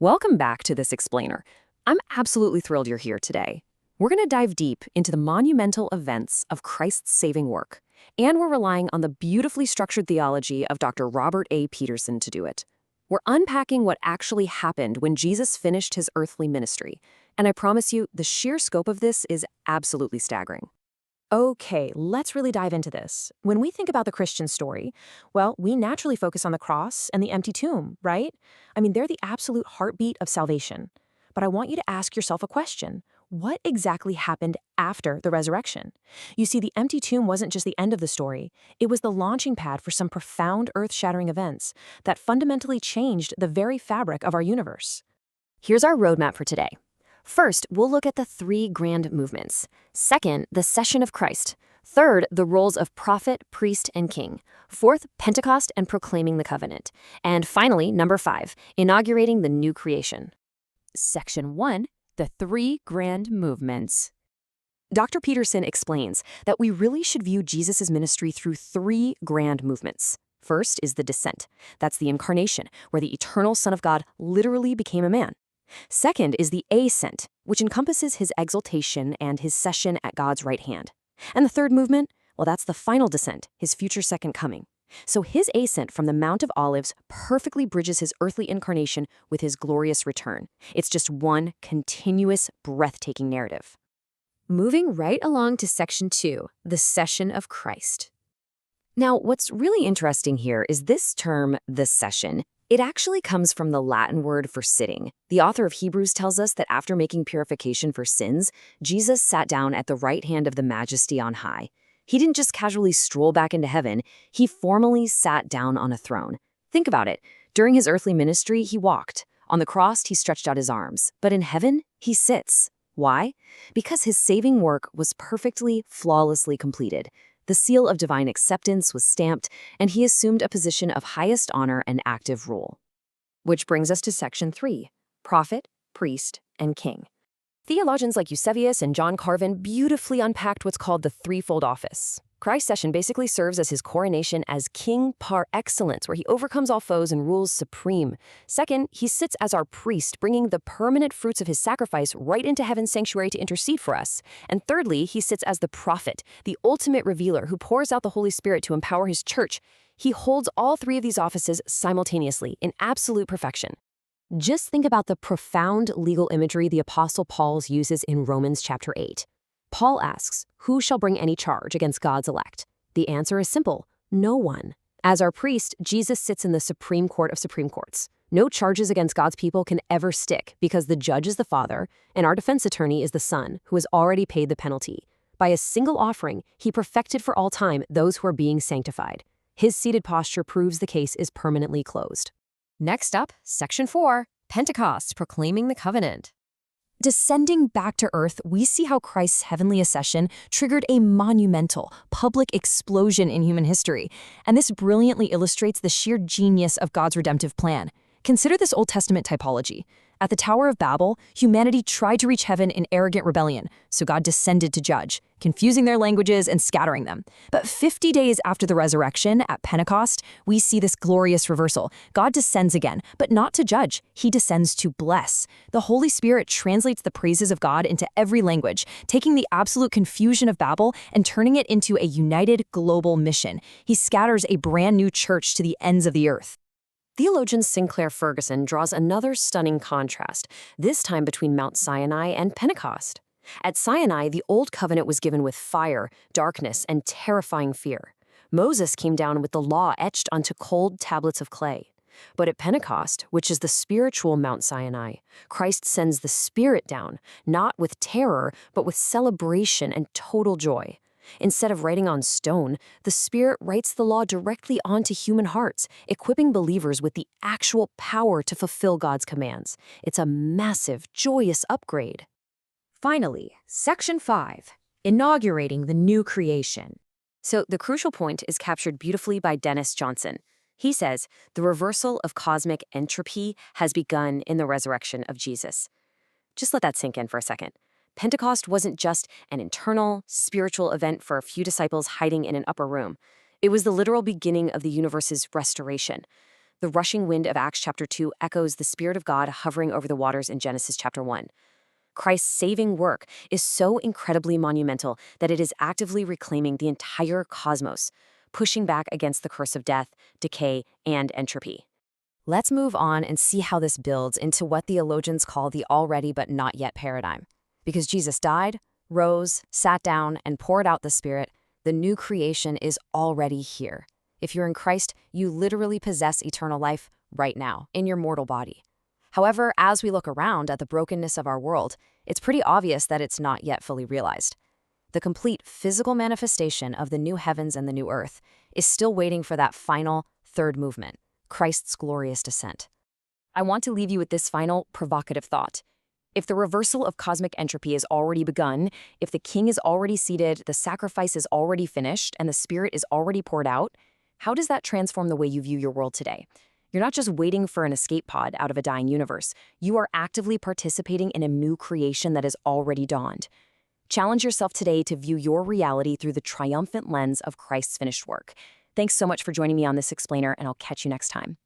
Welcome back to this explainer. I'm absolutely thrilled you're here today. We're going to dive deep into the monumental events of Christ's saving work, and we're relying on the beautifully structured theology of Dr. Robert A. Peterson to do it. We're unpacking what actually happened when Jesus finished his earthly ministry, and I promise you, the sheer scope of this is absolutely staggering. Okay, let's really dive into this. When we think about the Christian story, well, we naturally focus on the cross and the empty tomb, right? I mean, they're the absolute heartbeat of salvation. But I want you to ask yourself a question. What exactly happened after the resurrection? You see, the empty tomb wasn't just the end of the story. It was the launching pad for some profound earth-shattering events that fundamentally changed the very fabric of our universe. Here's our roadmap for today. First, we'll look at the three grand movements. Second, the session of Christ. Third, the roles of prophet, priest, and king. Fourth, Pentecost and proclaiming the covenant. And finally, number 5, inaugurating the new creation. Section 1, the three grand movements. Dr. Peterson explains that we really should view Jesus' ministry through three grand movements. First is the descent. That's the incarnation, where the eternal Son of God literally became a man. Second is the ascent, which encompasses his exaltation and his session at God's right hand. And the third movement, well, that's the final descent, his future second coming. So his ascent from the Mount of Olives perfectly bridges his earthly incarnation with his glorious return. It's just one continuous, breathtaking narrative. Moving right along to section 2, the session of Christ. Now, what's really interesting here is this term, the session. It actually comes from the Latin word for sitting. The author of Hebrews tells us that after making purification for sins, Jesus sat down at the right hand of the Majesty on high. He didn't just casually stroll back into heaven, he formally sat down on a throne. Think about it. During his earthly ministry, he walked. On the cross, he stretched out his arms. But in heaven, he sits. Why? Because his saving work was perfectly, flawlessly completed. The seal of divine acceptance was stamped, and he assumed a position of highest honor and active rule. Which brings us to section 3, prophet, priest, and king. Theologians like Eusebius and John Carvin beautifully unpacked what's called the threefold office. Christ's session basically serves as his coronation as king par excellence, where he overcomes all foes and rules supreme. Second, he sits as our priest, bringing the permanent fruits of his sacrifice right into heaven's sanctuary to intercede for us. And thirdly, he sits as the prophet, the ultimate revealer who pours out the Holy Spirit to empower his church. He holds all three of these offices simultaneously in absolute perfection. Just think about the profound legal imagery the Apostle Paul uses in Romans chapter 8. Paul asks, who shall bring any charge against God's elect? The answer is simple, no one. As our priest, Jesus sits in the Supreme Court of Supreme Courts. No charges against God's people can ever stick because the judge is the Father, and our defense attorney is the Son, who has already paid the penalty. By a single offering, he perfected for all time those who are being sanctified. His seated posture proves the case is permanently closed. Next up, section 4, Pentecost, proclaiming the covenant. Descending back to earth, we see how Christ's heavenly accession triggered a monumental, public explosion in human history, and this brilliantly illustrates the sheer genius of God's redemptive plan. Consider this Old Testament typology. At the Tower of Babel, humanity tried to reach heaven in arrogant rebellion, so God descended to judge, confusing their languages and scattering them. But 50 days after the resurrection, at Pentecost, we see this glorious reversal. God descends again, but not to judge. He descends to bless. The Holy Spirit translates the praises of God into every language, taking the absolute confusion of Babel and turning it into a united global mission. He scatters a brand new church to the ends of the earth. Theologian Sinclair Ferguson draws another stunning contrast, this time between Mount Sinai and Pentecost. At Sinai, the Old Covenant was given with fire, darkness, and terrifying fear. Moses came down with the law etched onto cold tablets of clay. But at Pentecost, which is the spiritual Mount Sinai, Christ sends the Spirit down, not with terror, but with celebration and total joy. Instead of writing on stone, the Spirit writes the law directly onto human hearts, equipping believers with the actual power to fulfill God's commands. It's a massive, joyous upgrade. Finally, section 5, inaugurating the new creation. So the crucial point is captured beautifully by Dennis Johnson. He says, the reversal of cosmic entropy has begun in the resurrection of Jesus. Just let that sink in for a second. Pentecost wasn't just an internal, spiritual event for a few disciples hiding in an upper room. It was the literal beginning of the universe's restoration. The rushing wind of Acts chapter 2 echoes the Spirit of God hovering over the waters in Genesis chapter 1. Christ's saving work is so incredibly monumental that it is actively reclaiming the entire cosmos, pushing back against the curse of death, decay, and entropy. Let's move on and see how this builds into what theologians call the already but not yet paradigm. Because Jesus died, rose, sat down, and poured out the Spirit, the new creation is already here. If you're in Christ, you literally possess eternal life right now, in your mortal body. However, as we look around at the brokenness of our world, it's pretty obvious that it's not yet fully realized. The complete physical manifestation of the new heavens and the new earth is still waiting for that final, third movement, Christ's glorious descent. I want to leave you with this final, provocative thought. If the reversal of cosmic entropy has already begun, if the king is already seated, the sacrifice is already finished, and the Spirit is already poured out, how does that transform the way you view your world today? You're not just waiting for an escape pod out of a dying universe. You are actively participating in a new creation that has already dawned. Challenge yourself today to view your reality through the triumphant lens of Christ's finished work. Thanks so much for joining me on this explainer, and I'll catch you next time.